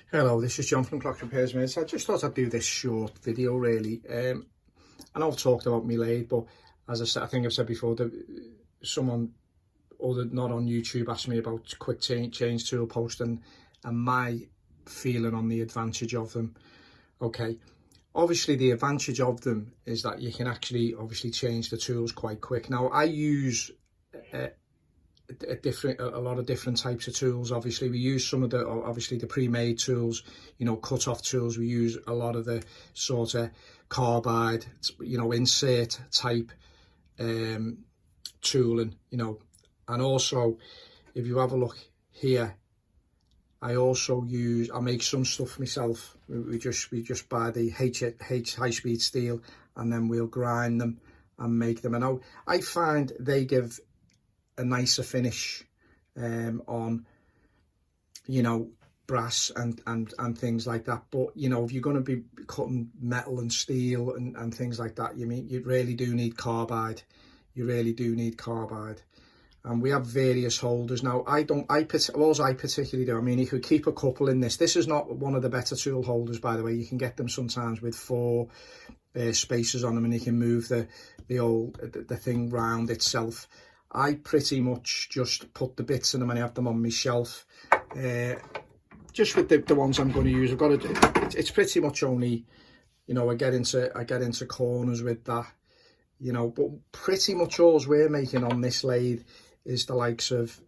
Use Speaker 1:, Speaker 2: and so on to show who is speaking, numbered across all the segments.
Speaker 1: Hello, this is John from Clock Repairs Mates. I just thought I'd do this short video really. I know I've talked about my lathe, but as I said, I think I've said before, that someone other not on YouTube asked me about quick change tool post and my feeling on the advantage of them. Okay, obviously the advantage of them is that you can actually obviously change the tools quite quick. Now I use a lot of different types of tools. Obviously we use some of the pre-made tools, you know, cut off tools. We use a lot of the sort of carbide, you know, insert type tooling, you know. And also if you have a look here, I make some stuff myself. We just buy the high speed steel and then we'll grind them and make them. And I find they give a nicer finish on, you know, brass and things like that. But you know, if you're going to be cutting metal and steel and things like that, you really do need carbide. You really do need carbide. And we have various holders. Now all I particularly do, I mean, you could keep a couple in this. This is not one of the better tool holders, by the way. You can get them sometimes with 4 spacers on them, and you can move the thing round itself. I pretty much just put the bits in them and I have them on my shelf. Just with the ones I'm going to use, it's pretty much only, you know, I get into corners with that, you know. But pretty much all we're making on this lathe is the likes of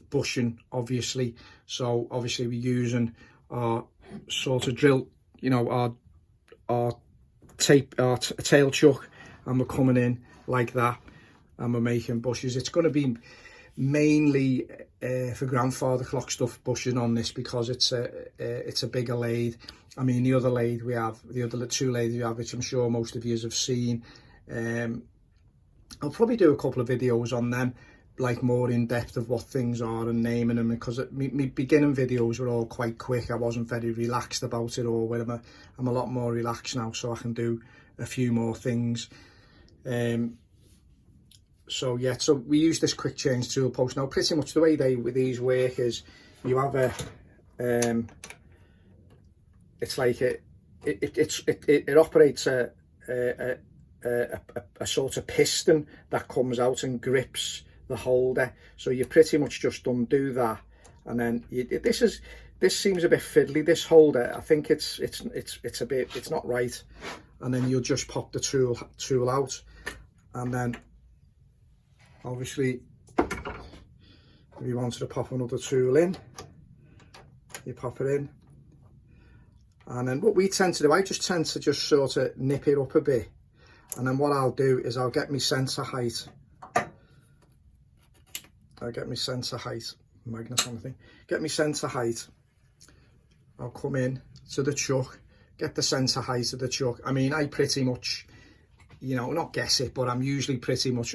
Speaker 1: bushing, obviously. So obviously we're using our sort of drill, you know, our tail chuck, and we're coming in like that. And we're making bushes. It's going to be mainly for grandfather clock stuff, bushing on this, because it's a bigger lathe. I mean, the other lathe we have, the other 2 lathes we have, which I'm sure most of you have seen, I'll probably do a couple of videos on them, like more in depth of what things are and naming them, because my beginning videos were all quite quick. I wasn't very relaxed about it all. Where I'm a lot more relaxed now, so I can do a few more things. So yeah, so we use this quick change tool post. Now pretty much the way these work is, you have a it's like it operates a sort of piston that comes out and grips the holder. So you pretty much just undo that, and then this seems a bit fiddly, this holder. I think it's not right. And then you'll just pop the tool out, and then obviously if you wanted to pop another tool in, you pop it in. And then what we tend to do, I just tend to just sort of nip it up a bit, and then what I'll do is I'll get my centre height. Magnet on the thing. Get my centre height. I'll come in to the chuck, get the centre height of the chuck. I mean, I pretty much, you know, not guess it, but I'm usually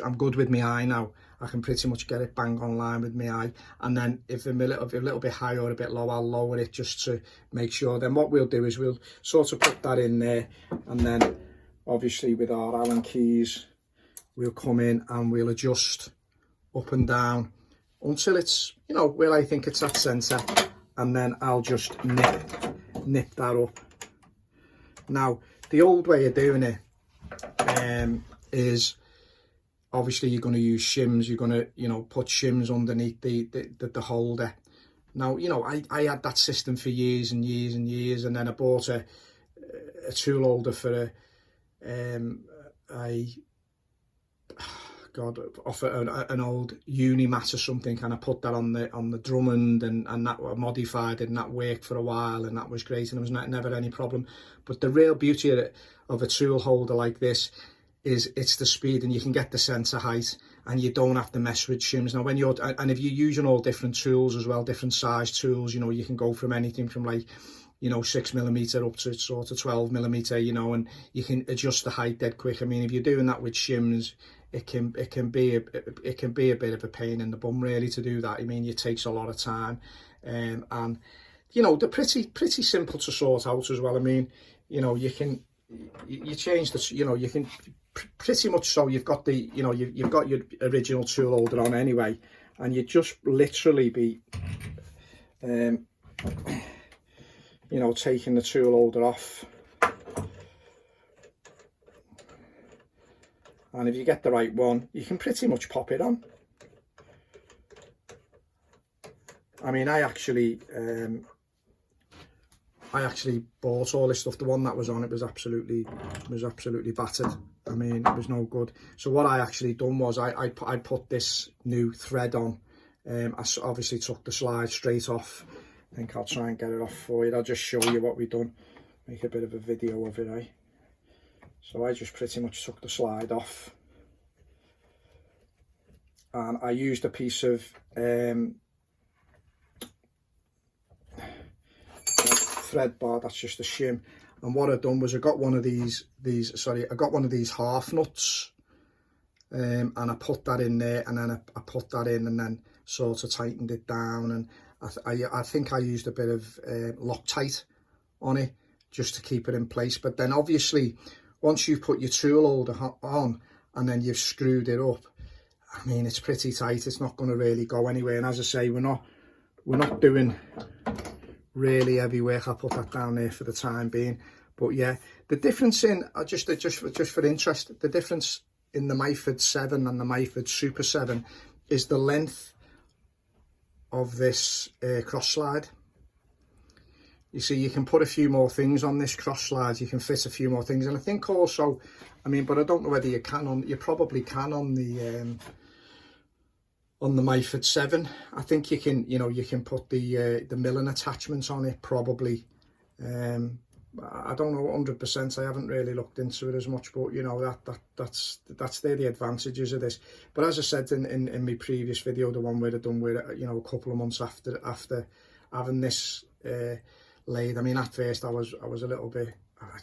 Speaker 1: I'm good with my eye now. I can pretty much get it bang on line with my eye. And then if I'm a little bit high or a bit low, I'll lower it just to make sure. Then what we'll do is we'll sort of put that in there, and then obviously with our Allen keys, we'll come in and we'll adjust up and down until it's, you know, where I think it's at centre, and then I'll just nip that up. Now the old way of doing it is obviously you're going to use shims. You're going to, you know, put shims underneath the holder. Now, you know, I had that system for years and years and years, and then I bought a tool holder for off an old uni mat or something, and I put that on the Drummond, and that I modified it, and that worked for a while, and that was great, and there was never any problem. But the real beauty of a tool holder like this is it's the speed, and you can get the centre height, and you don't have to mess with shims. Now and if you're using all different tools as well, different size tools, you know, you can go from anything from, like, you know, 6mm up to sort of 12mm, you know, and you can adjust the height dead quick. I mean, if you're doing that with shims, it can be a bit of a pain in the bum really to do that. I mean, it takes a lot of time, and you know, they're pretty simple to sort out as well. I mean, you know, you change the, you know, you can pretty much, so you've got the, you know, you've got your original tool holder on anyway, and you just literally be you know, taking the tool holder off. And if you get the right one, you can pretty much pop it on. I mean, I actually bought all this stuff. The one that was on it was absolutely battered. I mean, it was no good. So what I actually done was I put this new thread on. I obviously took the slide straight off. I think I'll try and get it off for you. I'll just show you what we've done. Make a bit of a video of it, eh? So I just pretty much took the slide off. And I used a piece of thread bar, that's just a shim. And what I've done was I got one of these half nuts, and I put that in there, and then I put that in, and then sort of tightened it down. And I think I used a bit of Loctite on it just to keep it in place. But then obviously once you put your tool holder on and then you've screwed it up, I mean, it's pretty tight. It's not going to really go anywhere. And as I say, we're not doing really heavy work. I'll put that down there for the time being. But yeah, the difference in just for interest, the difference in the Myford 7 and the Myford Super 7 is the length of this cross slide. You see, you can put a few more things on this cross slide. You can fit a few more things, and I think also, I mean, but I don't know whether you can on. You probably can on the Myford 7. I think you can. You know, you can put the milling attachments on it probably. I don't know 100%. I haven't really looked into it as much, but you know that's the advantages of this. But as I said in my previous video, the one where I done with, you know, a couple of months after having this lathe. I mean, at first I was a little bit,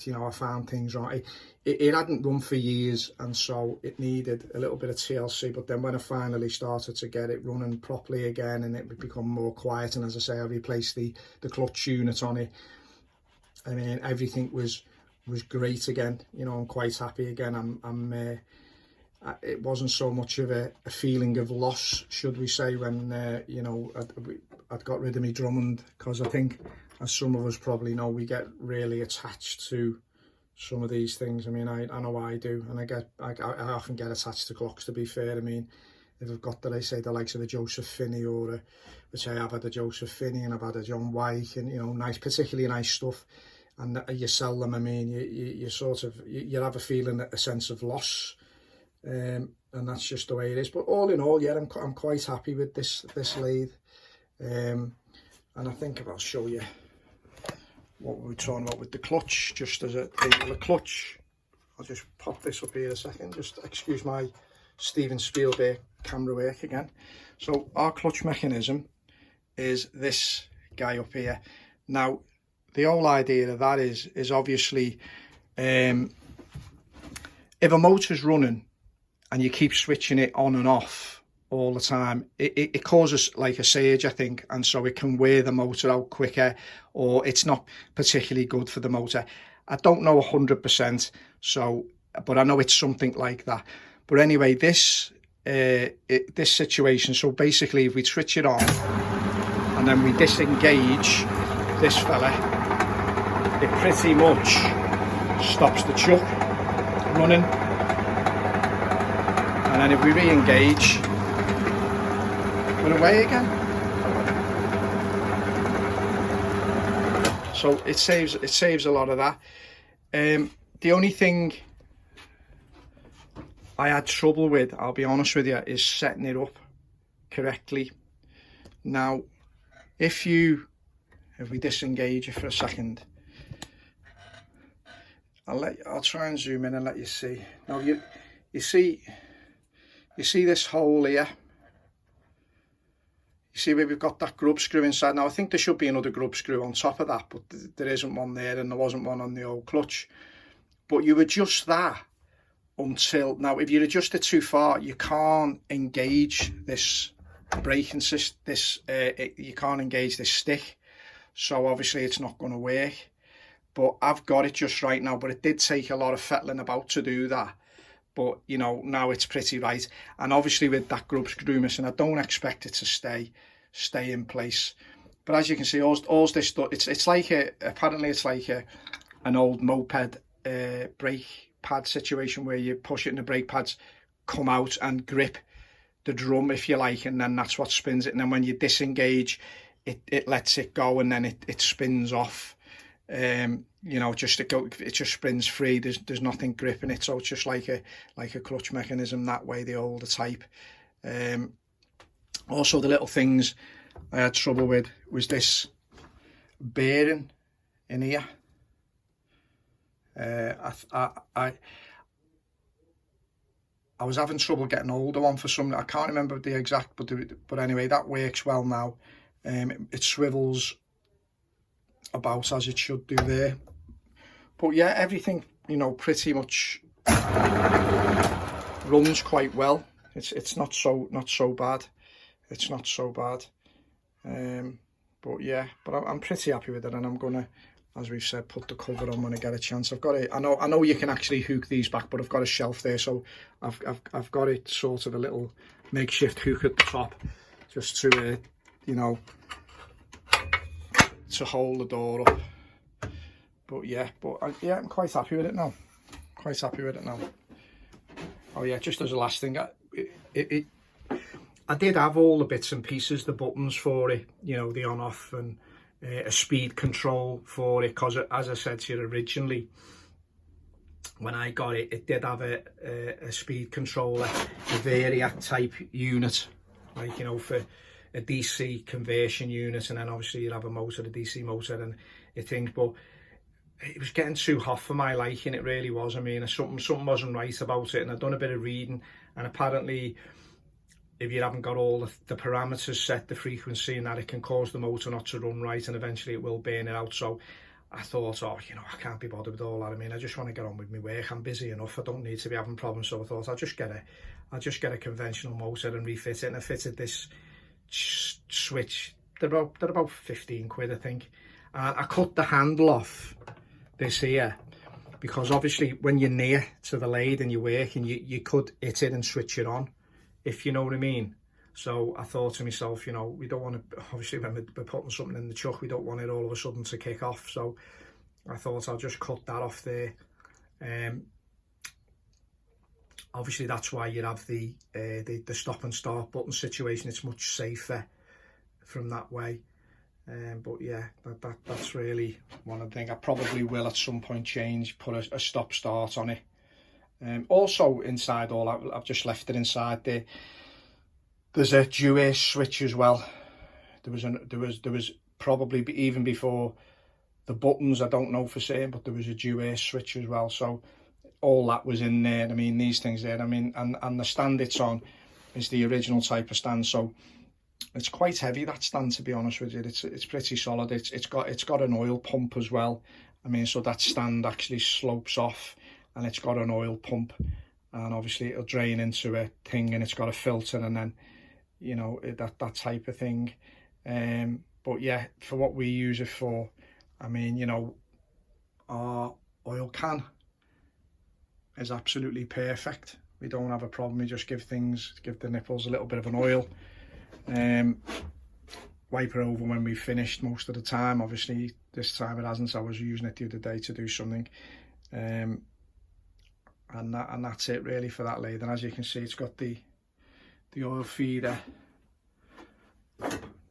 Speaker 1: you know, I found things wrong. It hadn't run for years, and so it needed a little bit of TLC. But then when I finally started to get it running properly again, and it would become more quiet, and as I say, I replaced the clutch unit on it. I mean, everything was great again. You know, I'm quite happy again. It wasn't so much of a feeling of loss, should we say, when you know, I'd got rid of my Drummond, because I think, as some of us probably know, we get really attached to some of these things. I mean, I know I do, and I often get attached to clocks, to be fair. I mean, if I've got, the likes of a Joseph Finney, or which I have had a Joseph Finney, and I've had a John White, and, you know, particularly nice stuff, and you sell them, I mean, you sort of, you have a feeling, a sense of loss, and that's just the way it is. But all in all, yeah, I'm quite happy with this lathe, and I think I'll show you what we're talking about with the clutch, just as a thing. The clutch, I'll just pop this up here a second, just excuse my Steven Spielberg camera work again. So our clutch mechanism is this guy up here. Now, the whole idea of that is obviously, if a motor's running and you keep switching it on and off all the time, it causes like a surge, I think, and so it can wear the motor out quicker, or it's not particularly good for the motor. I don't know 100%, so, but I know it's something like that. But anyway, this situation, so basically if we switch it on and then we disengage this fella, it pretty much stops the chuck running, and then if we re-engage, we're away again. So it saves a lot of that. The only thing I had trouble with, I'll be honest with you, is setting it up correctly. Now, if we disengage it for a second, I'll try and zoom in and let you see. Now you see this hole here. You see where we've got that grub screw inside. Now I think there should be another grub screw on top of that, but there isn't one there, and there wasn't one on the old clutch. But you adjust that until, now if you adjust it too far, you can't engage this braking system, you can't engage this stick, so obviously it's not going to work. But I've got it just right now, but it did take a lot of fettling about to do that. But, you know, now it's pretty right. And obviously with that grub screw missing, I don't expect it to stay in place. But as you can see, all this stuff, it's like apparently it's like an old moped brake pad situation where you push it and the brake pads come out and grip the drum, if you like, and then that's what spins it. And then when you disengage, it lets it go, and then it spins off. You know, it just spins free. There's nothing gripping it, so it's just like a clutch mechanism that way, the older type. Also, the little things I had trouble with was this bearing in here. I was having trouble getting hold of one for some. I can't remember the exact, but anyway, that works well now. It swivels about as it should do there. But yeah, everything, you know, pretty much runs quite well. It's not so bad. It's not so bad. But yeah, but I'm pretty happy with it, and I'm gonna, as we've said, put the cover on when I get a chance. I've got it. I know you can actually hook these back, but I've got a shelf there, so I've got it sort of a little makeshift hook at the top, just to you know, to hold the door up. But yeah, I'm quite happy with it now. Quite happy with it now. Oh yeah, just as a last thing, I did have all the bits and pieces, the buttons for it, you know, the on-off, and a speed control for it, because as I said to you originally, when I got it, it did have a speed controller, a variac type unit, like, you know, for a DC conversion unit, and then obviously you'd have a motor, the DC motor, and it things, but it was getting too hot for my liking, it really was. I mean, something wasn't right about it, and I'd done a bit of reading, and apparently if you haven't got all the parameters set, the frequency, and that, it can cause the motor not to run right, and eventually it will burn it out. So I thought, oh, you know, I can't be bothered with all that. I mean, I just want to get on with my work. I'm busy enough. I don't need to be having problems. So I thought I'll just get a conventional motor and refit it. And I fitted this switch. They're about 15 quid, I think. And I cut the handle off this here, because obviously when you're near to the lathe and you're working, you could hit it and switch it on, if you know what I mean. So I thought to myself, you know, we don't want to, obviously when we're putting something in the chuck, we don't want it all of a sudden to kick off. So I thought I'll just cut that off there. Obviously that's why you have the stop and start button situation. It's much safer from that way. But yeah, that's really one of the things. I probably will at some point put a stop start on it. Also inside all that, I've just left it inside there. There's a dual switch as well. There was probably even before the buttons, I don't know for certain, but there was a dual switch as well. So all that was in there. I mean, these things there. I mean, and the stand it's on is the original type of stand. So it's quite heavy, that stand, to be honest with you. It's pretty solid. It's got an oil pump as well. I mean, so that stand actually slopes off, and it's got an oil pump, and obviously it'll drain into a thing, and it's got a filter, and then, you know, that type of thing. But yeah, for what we use it for, I mean, you know, our oil can is absolutely perfect. We don't have a problem. We just give the nipples a little bit of an oil, wipe it over when we've finished most of the time. Obviously this time it hasn't, so I was using it the other day to do something, and that's it really for that lathe. And as you can see, it's got the oil feeder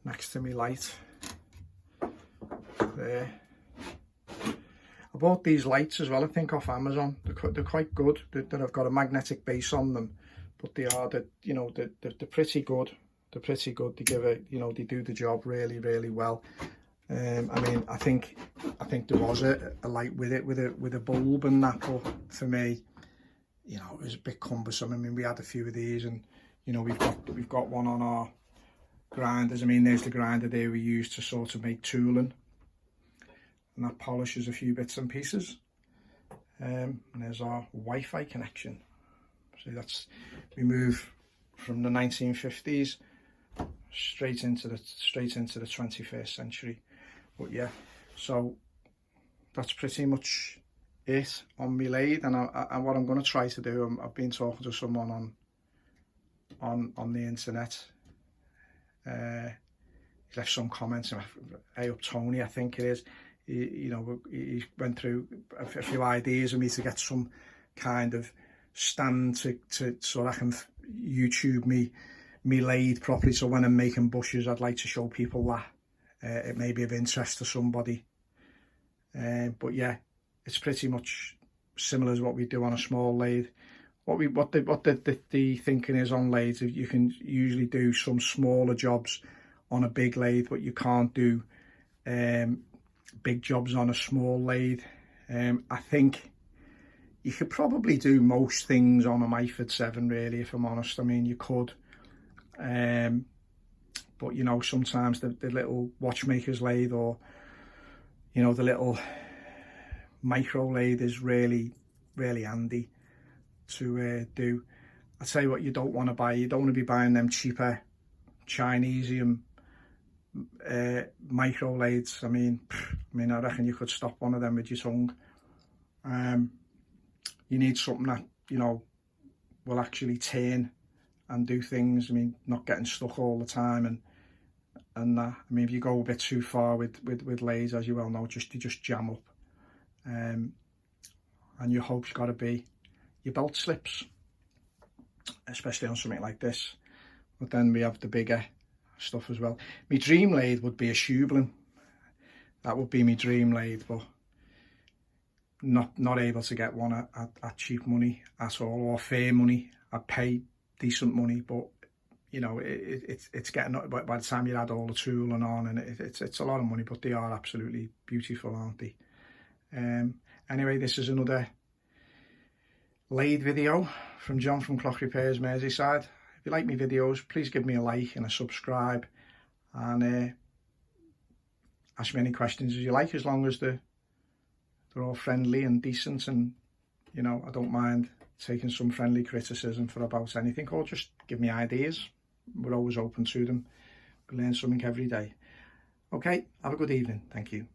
Speaker 1: next to me light there. I bought these lights as well, I think, off Amazon. They're quite good. They've got a magnetic base on them, but they're pretty good. They're pretty good. They give it, you know, they do the job really, really well. I mean, I think there was a light with it, with a bulb and that, but for me, you know, it was a bit cumbersome. I mean, we had a few of these, and you know, we've got one on our grinders. I mean, there's the grinder there we use to sort of make tooling, and that polishes a few bits and pieces. And there's our Wi-Fi connection. So we move from the 1950s straight into the 21st century. But yeah, so that's pretty much it on my lathe. And what I'm going to try to do, I've been talking to someone on the internet, he left some comments, hey up Tony, I think it is, you know, he went through a few ideas of me to get some kind of stand so I can YouTube me lathe properly, so when I'm making bushes I'd like to show people that. It may be of interest to somebody, but yeah, it's pretty much similar to what we do on a small lathe. What the thinking is on lathes, you can usually do some smaller jobs on a big lathe, but you can't do big jobs on a small lathe. I think you could probably do most things on a Myford 7 really, if I'm honest. I mean, you could, but you know, sometimes the little watchmaker's lathe, or you know, the little micro lathe is really handy to do. I tell you what, you don't want to buy, you don't want to be buying them cheaper Chinesium micro lathes. I mean, I reckon you could stop one of them with your tongue. You need something that, you know, will actually turn and do things. I mean, not getting stuck all the time and that. I mean, if you go a bit too far with lathes, as you well know, you just jam up. And your hope's got to be your belt slips, especially on something like this. But then we have the bigger stuff as well. My dream lathe would be a Schublin. That would be my dream lathe, but not able to get one at cheap money at all, or fair money. I'd pay decent money, but you know, it's getting, by the time you add all the tooling on, and it's a lot of money, but they are absolutely beautiful, aren't they? Anyway, this is another lathe video from John from Clock Repairs Merseyside. If you like my videos, please give me a like and a subscribe, and ask me any questions as you like, as long as they're all friendly and decent, and you know, I don't mind taking some friendly criticism for about anything, or just give me ideas. We're always open to them. We learn something every day. Okay, have a good evening. Thank you.